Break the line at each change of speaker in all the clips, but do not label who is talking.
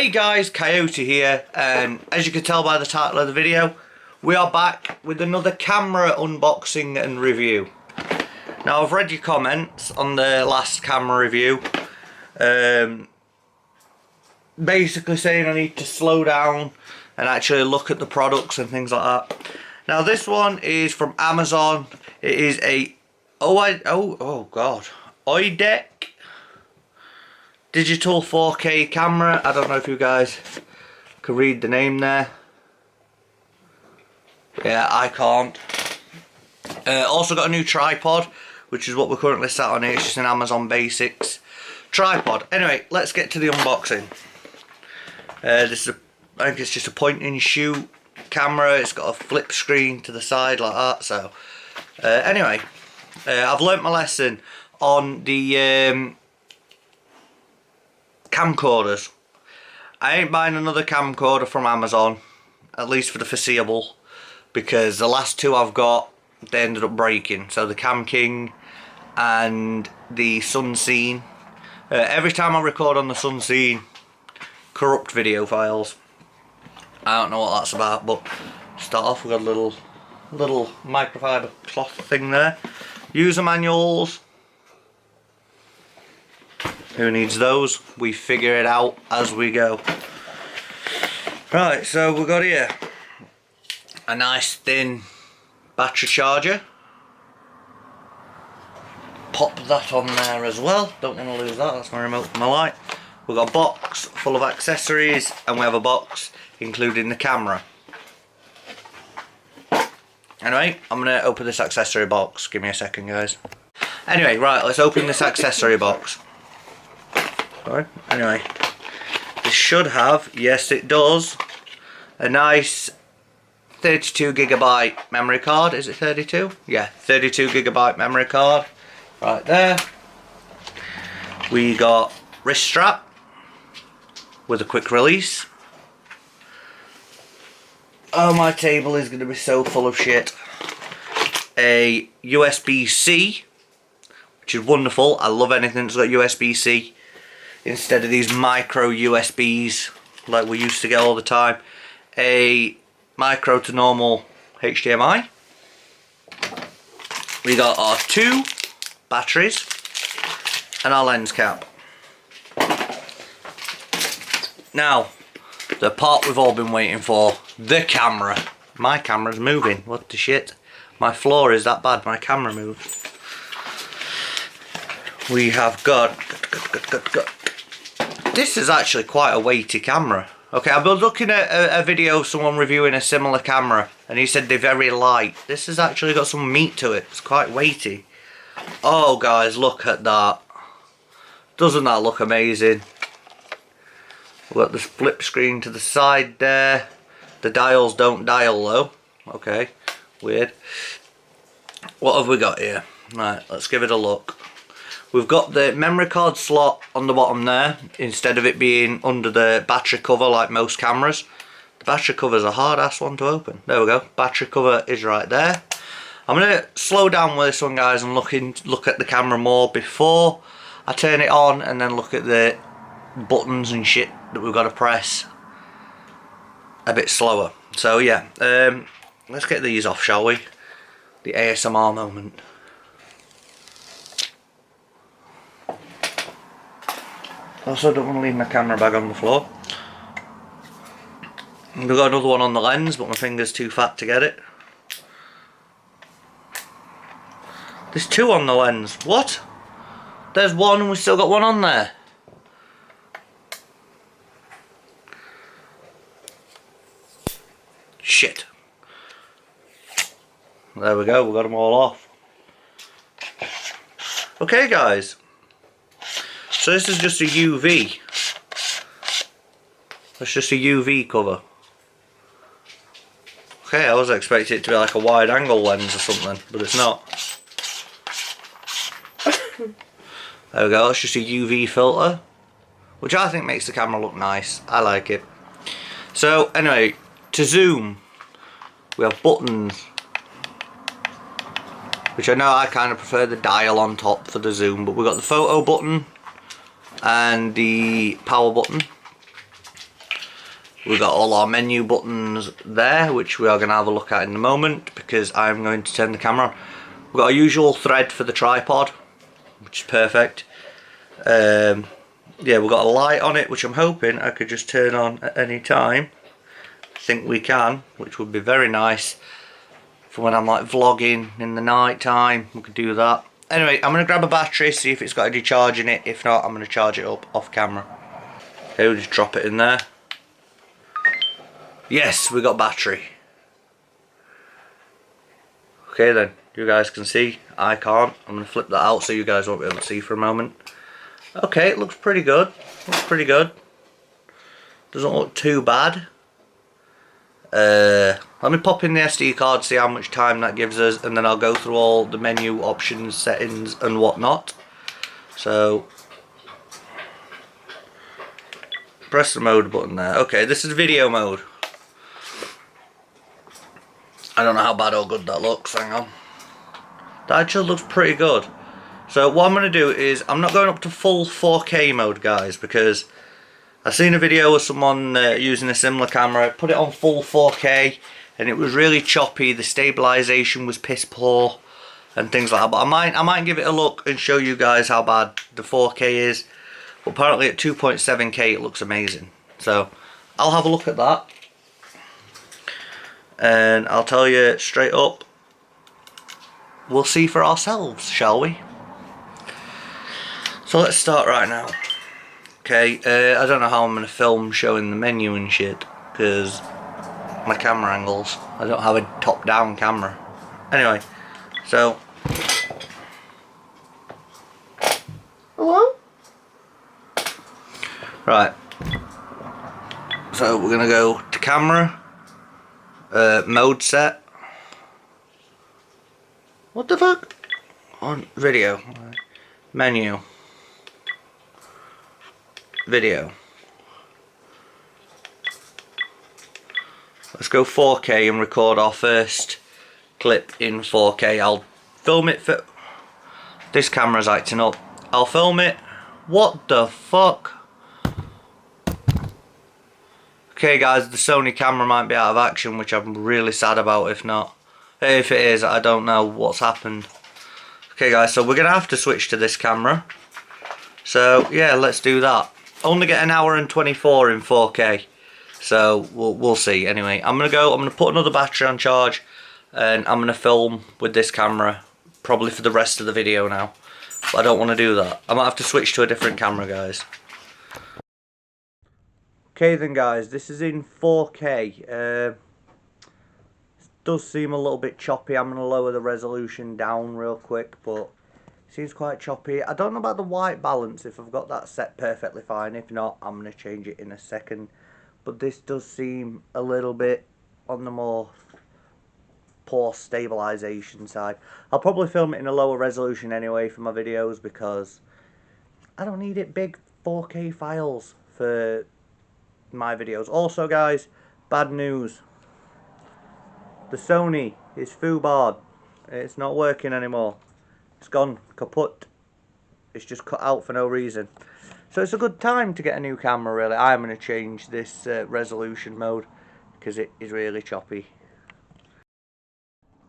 Hey guys, Coyote here, and as you can tell by the title of the video, we are back with another camera unboxing and review. Now I've read your comments on the last camera review, basically saying I need to slow down and actually look at the products and things like that. Now this one is from Amazon. It is a Oiadek digital 4K camera. I don't know if you guys can read the name there. Yeah, I can't. Also got a new tripod, which is what we're currently sat on here. It's just an Amazon Basics tripod. Anyway, let's get to the unboxing. I think it's just a point and shoot camera. It's got a flip screen to the side like that. So anyway, I've learnt my lesson on the camcorders. I ain't buying another camcorder from Amazon, at least for the foreseeable, because the last two I've got, they ended up breaking. So the Cam King and the Sunscene. Every time I record on the Sunscene, corrupt video files. I don't know what that's about, but start off, we've got a little microfiber cloth thing there. User manuals. Who needs those? We figure it out as we go. Right, so we've got here a nice thin battery charger. Pop that on there as well. Don't want to lose that, that's my remote for my light. We've got a box full of accessories, and we have a box including the camera. Anyway, I'm going to open this accessory box. Give me a second, guys. Anyway, right, let's open this accessory box. Right, anyway, this should have, yes it does, a nice 32GB memory card. Is it 32? Yeah, 32GB memory card right there. We got wrist strap with a quick release. Oh, my table is going to be so full of shit. A USB-C, which is wonderful. I love anything that's got USB-C instead of these micro USBs like we used to get all the time. A micro to normal HDMI. We got our two batteries and our lens cap. Now, the part we've all been waiting for, the camera. My camera's moving, what the shit. My floor is that bad, my camera moved. We have got. This is actually quite a weighty camera. Okay, I've been looking at a video of someone reviewing a similar camera, and he said they're very light. This has actually got some meat to it. It's quite weighty. Oh guys, look at that. Doesn't that look amazing? We've got the flip screen to the side there. The dials don't dial though. Okay, weird. What have we got here? Right, let's give it a look. We've got the memory card slot on the bottom there, instead of it being under the battery cover like most cameras. The battery cover is a hard ass one to open. There we go, battery cover is right there. I'm going to slow down with this one, guys, and look at the camera more before I turn it on, and then look at the buttons and shit that we've got to press a bit slower. So yeah, let's get these off, shall we? The ASMR moment. Also, don't want to leave my camera bag on the floor. We've got another one on the lens, but my finger's too fat to get it. There's two on the lens. What? There's one and we've still got one on there. Shit. There we go, we've got them all off. Okay, guys. So this is just a UV. That's just a UV cover. Okay, I was expecting it to be like a wide angle lens or something, but it's not. There we go, it's just a UV filter, which I think makes the camera look nice. I like it. So anyway, to zoom, we have buttons, which I know I kind of prefer the dial on top for the zoom, but we've got the photo button and the power button. We've got all our menu buttons there, which we are going to have a look at in a moment because I'm going to turn the camera on. We've got our usual thread for the tripod, which is perfect. Yeah, we've got a light on it, which I'm hoping I could just turn on at any time. I think we can, which would be very nice for when I'm like vlogging in the night time. We could do that. Anyway, I'm going to grab a battery, see if it's got any charge in it. If not, I'm going to charge it up off camera. Okay, we'll just drop it in there. Yes, we got battery. Okay then, you guys can see, I can't. I'm going to flip that out so you guys won't be able to see for a moment. Okay, it looks pretty good. Looks pretty good. Doesn't look too bad. Let me pop in the SD card, see how much time that gives us, and then I'll go through all the menu options, settings and whatnot. So, press the mode button there. Okay, this is video mode. I don't know how bad or good that looks, hang on. That actually looks pretty good. So what I'm going to do is, I'm not going up to full 4K mode, guys, because I've seen a video of someone using a similar camera, put it on full 4K, and it was really choppy, the stabilization was piss poor, and things like that. But I might give it a look and show you guys how bad the 4K is. But apparently at 2.7K it looks amazing. So I'll have a look at that. And I'll tell you straight up, we'll see for ourselves, shall we? So let's start right now. Okay, I don't know how I'm going to film showing the menu and shit, because my camera angles, I don't have a top down camera. Anyway, so
Hello?
right, so we're going to go to camera. Mode set. What the fuck? On video. Menu. Video. Let's go 4K and record our first clip in 4K. I'll film it for... This camera's acting up. I'll film it. What the fuck? Okay guys, the Sony camera might be out of action, which I'm really sad about if not. If it is, I don't know what's happened. Okay guys, so we're going to have to switch to this camera. So yeah, let's do that. Only get an hour and 24 in 4K. So we'll see. Anyway, I'm going to put another battery on charge. And I'm going to film with this camera. Probably for the rest of the video now. But I don't want to do that. I might have to switch to a different camera, guys. Okay then guys, this is in 4K. It does seem a little bit choppy. I'm going to lower the resolution down real quick, but it seems quite choppy. I don't know about the white balance, if I've got that set perfectly fine. If not, I'm going to change it in a second. But this does seem a little bit on the more poor stabilization side. I'll probably film it in a lower resolution anyway for my videos, because I don't need it big 4K files for my videos. Also guys, bad news. The Sony is foobarred. It's not working anymore. It's gone kaput. It's just cut out for no reason. So it's a good time to get a new camera really. I'm going to change this resolution mode because it is really choppy.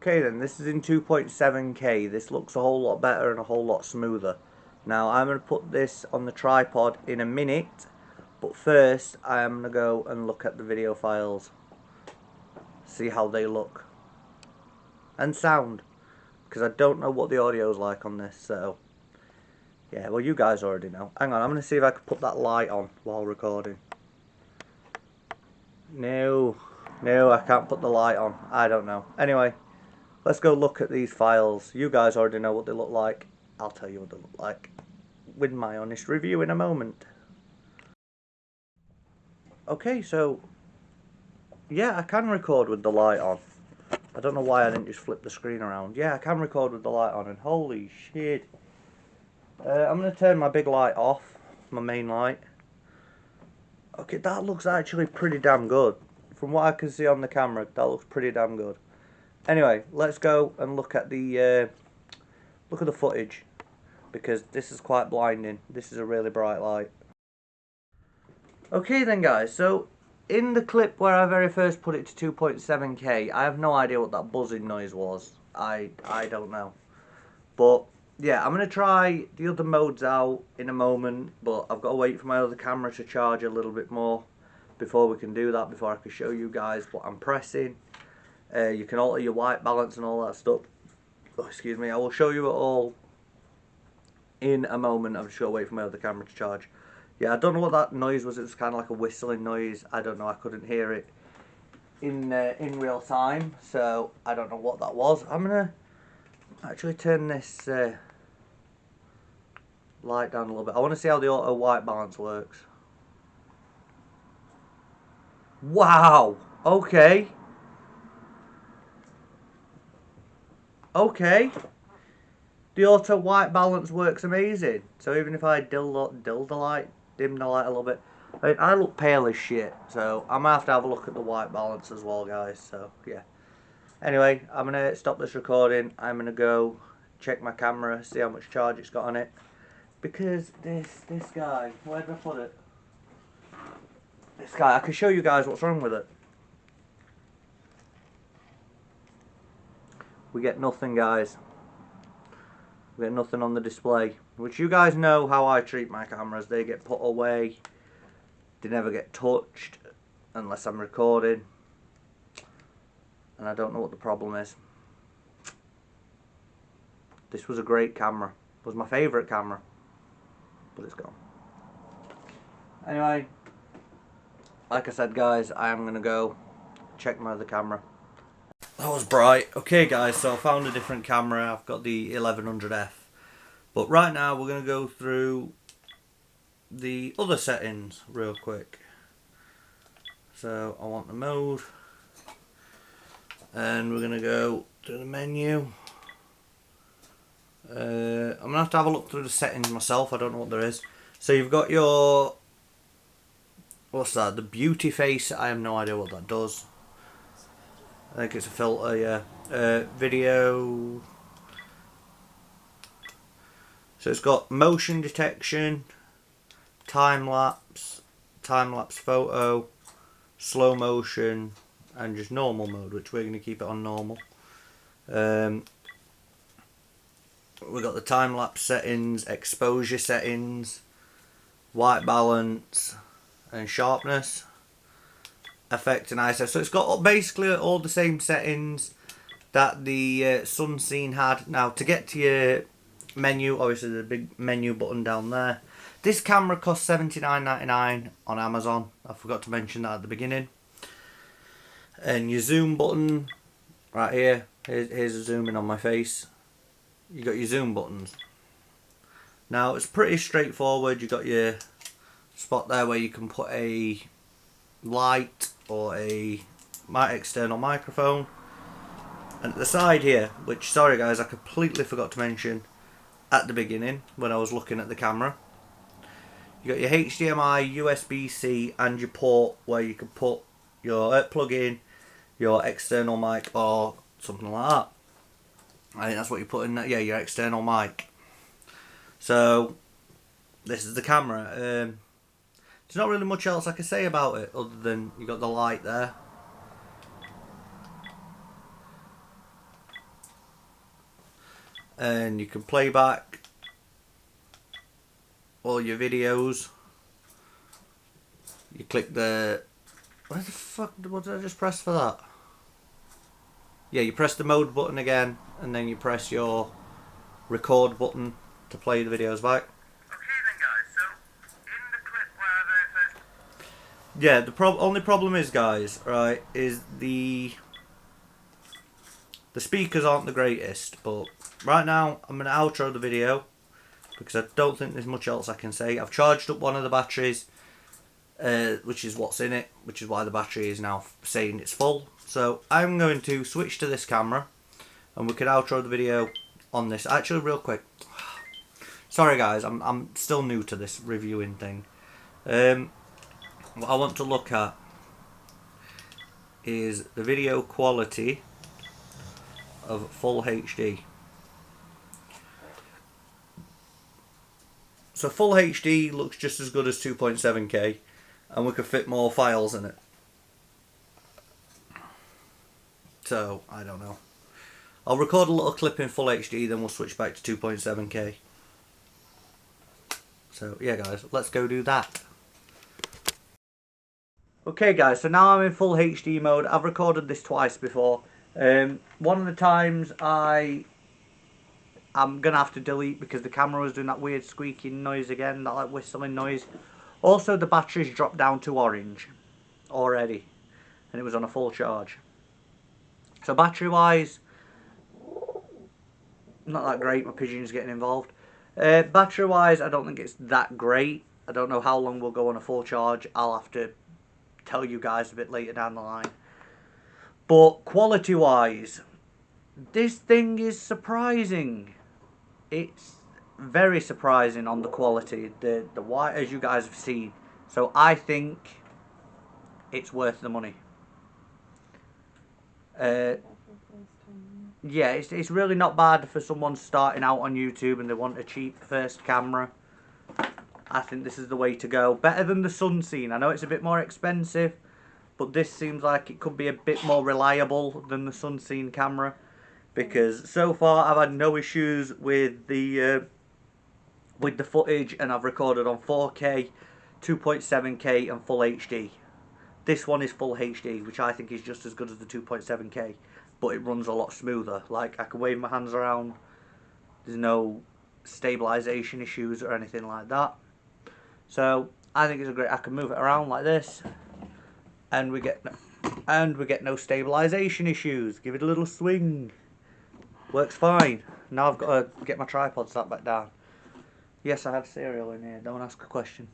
Okay then, this is in 2.7K. This looks a whole lot better and a whole lot smoother. Now I'm going to put this on the tripod in a minute. But first, I am going to go and look at the video files. See how they look. And sound. Because I don't know what the audio is like on this, so... Yeah, well you guys already know. Hang on, I'm going to see if I can put that light on while recording. No, I can't put the light on. I don't know. Anyway, let's go look at these files. You guys already know what they look like. I'll tell you what they look like with my honest review in a moment. Okay, so yeah, I can record with the light on. I don't know why I didn't just flip the screen around. Yeah, I can record with the light on, and holy shit. I'm going to turn my big light off, my main light. Okay, that looks actually pretty damn good. From what I can see on the camera, that looks pretty damn good. Anyway, let's go and look at the footage, because this is quite blinding. This is a really bright light. Okay then guys, so in the clip where I very first put it to 2.7K, I have no idea what that buzzing noise was. I don't know. But yeah, I'm going to try the other modes out in a moment, but I've got to wait for my other camera to charge a little bit more before we can do that, before I can show you guys what I'm pressing. You can alter your white balance and all that stuff. Oh, excuse me, I will show you it all in a moment. I'm just going to wait for my other camera to charge. Yeah, I don't know what that noise was. It was kind of like a whistling noise. I don't know, I couldn't hear it in real time, so I don't know what that was. I'm going to actually turn this light down a little bit. I want to see how the auto white balance works. Wow! Okay. Okay. The auto white balance works amazing. So even if I dim the light a little bit. I look pale as shit, so I'm going to have a look at the white balance as well, guys. So, yeah. Anyway, I'm going to stop this recording. I'm going to go check my camera, see how much charge it's got on it. Because this guy, where did I put it? This guy, I can show you guys what's wrong with it. We get nothing, guys. We get nothing on the display. Which you guys know how I treat my cameras. They get put away. They never get touched unless I'm recording. And I don't know what the problem is. This was a great camera. It was my favourite camera. But it's gone. Anyway, like I said, guys, I am going to go check my other camera. That was bright. Okay, guys, so I found a different camera. I've got the 1100F. But right now, we're going to go through the other settings real quick. So I want the mode, and we're going to go to the menu. I'm going to have a look through the settings myself. I don't know what there is. So you've got your, what's that, the beauty face. I have no idea what that does. I think it's a filter, yeah. Video. So it's got motion detection, time lapse photo, slow motion, and just normal mode, which we're going to keep it on normal. We've got the time lapse settings, exposure settings, white balance, and sharpness, effect, and ISO. So it's got basically all the same settings that the Sunscene had. Now, to get to your menu, obviously the big menu button down there. This camera costs $79.99 on Amazon. I forgot to mention that at the beginning. And your zoom button right here. Here's a zoom in on my face. You got your zoom buttons. Now it's pretty straightforward. You got your spot there where you can put a light or a external microphone. And at the side here, which, sorry guys, I completely forgot to mention at the beginning when I was looking at the camera. You got your HDMI, USB-C, and your port where you can put your plug in your external mic or something like that. I think that's what you put in there. Yeah, your external mic. So this is the camera. There's not really much else I can say about it other than you got the light there. And you can play back all your videos. You click the, where the fuck, what did I just press for that? Yeah, you press the mode button again, and then you press your record button to play the videos back.
Okay then guys, so in the clip where I very first...
Yeah, the only problem is, guys, right, is the speakers aren't the greatest, but right now I'm going to outro the video because I don't think there's much else I can say. I've charged up one of the batteries, which is what's in it, which is why the battery is now saying it's full. So I'm going to switch to this camera and we can outro the video on this. Actually, real quick, sorry guys, I'm still new to this reviewing thing. What I want to look at is the video quality of full HD. So full HD looks just as good as 2.7K, and we could fit more files in it. So, I don't know. I'll record a little clip in full HD, then we'll switch back to 2.7K. So, yeah guys, let's go do that. Okay guys, so now I'm in full HD mode. I've recorded this twice before. One of the times I'm going to have to delete because the camera was doing that weird squeaking noise again, that like whistling noise. Also, the batteries dropped down to orange already, and it was on a full charge. So battery wise, not that great. My pigeon's getting involved. Battery wise, I don't think it's that great. I don't know how long we'll go on a full charge. I'll have to tell you guys a bit later down the line. But quality wise, this thing is surprising. It's very surprising on the quality, the white, as you guys have seen. So I think it's worth the money. Yeah, it's really not bad for someone starting out on YouTube and they want a cheap first camera. I think this is the way to go. Better than the Sunscene. I know it's a bit more expensive, but this seems like it could be a bit more reliable than the Sunscene camera, because so far I've had no issues with the footage, and I've recorded on 4K, 2.7K and full HD. This one is full HD, which I think is just as good as the 2.7K, but it runs a lot smoother. Like, I can wave my hands around, there's no stabilization issues or anything like that. So I think it's a great, I can move it around like this, and we get no stabilization issues. Give it a little swing, works fine. Now I've got to get my tripod sat back down. Yes, I have cereal in here, don't ask a question.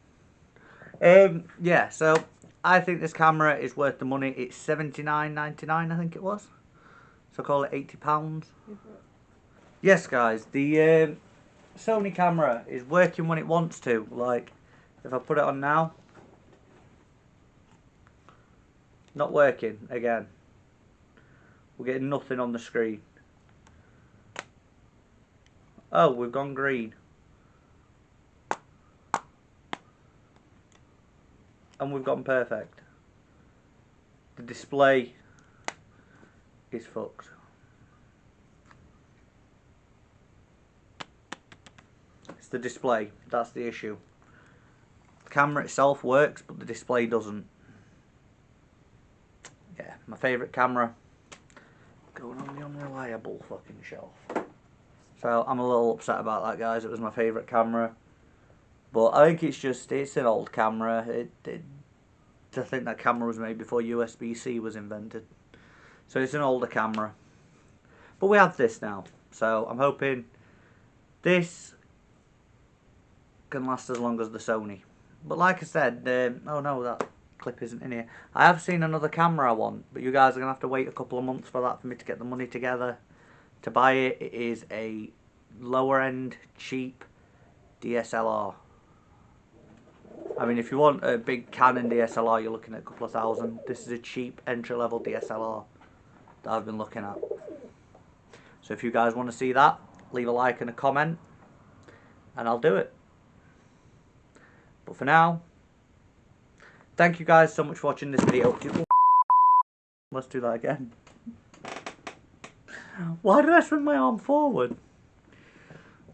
Yeah, so I think this camera is worth the money. It's $79.99, I think it was. So call it £80. Yes, guys, the Sony camera is working when it wants to. Like, if I put it on now, not working again. We're getting nothing on the screen. Oh, we've gone green. And we've gone perfect. The display is fucked. It's the display, that's the issue. The camera itself works, but the display doesn't. Yeah, my favourite camera going on the unreliable fucking shelf. So I'm a little upset about that, guys. It was my favourite camera, but I think it's an old camera. I think that camera was made before USB-C was invented, so it's an older camera. But we have this now, so I'm hoping this can last as long as the Sony. But like I said, oh no, that clip isn't in here. I have seen another camera I want, but you guys are going to have to wait a couple of months for that, for me to get the money together to buy it. It is a lower end, cheap DSLR. I mean, if you want a big Canon DSLR, you're looking at a couple of thousand. This is a cheap entry level DSLR that I've been looking at. So if you guys want to see that, leave a like and a comment, and I'll do it. But for now, thank you guys so much for watching this video. Let's do that again. Why did I swing my arm forward?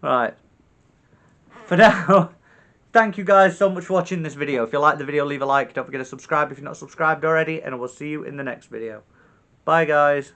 Right. For now, thank you guys so much for watching this video. If you like the video, leave a like. Don't forget to subscribe if you're not subscribed already. And I will see you in the next video. Bye, guys.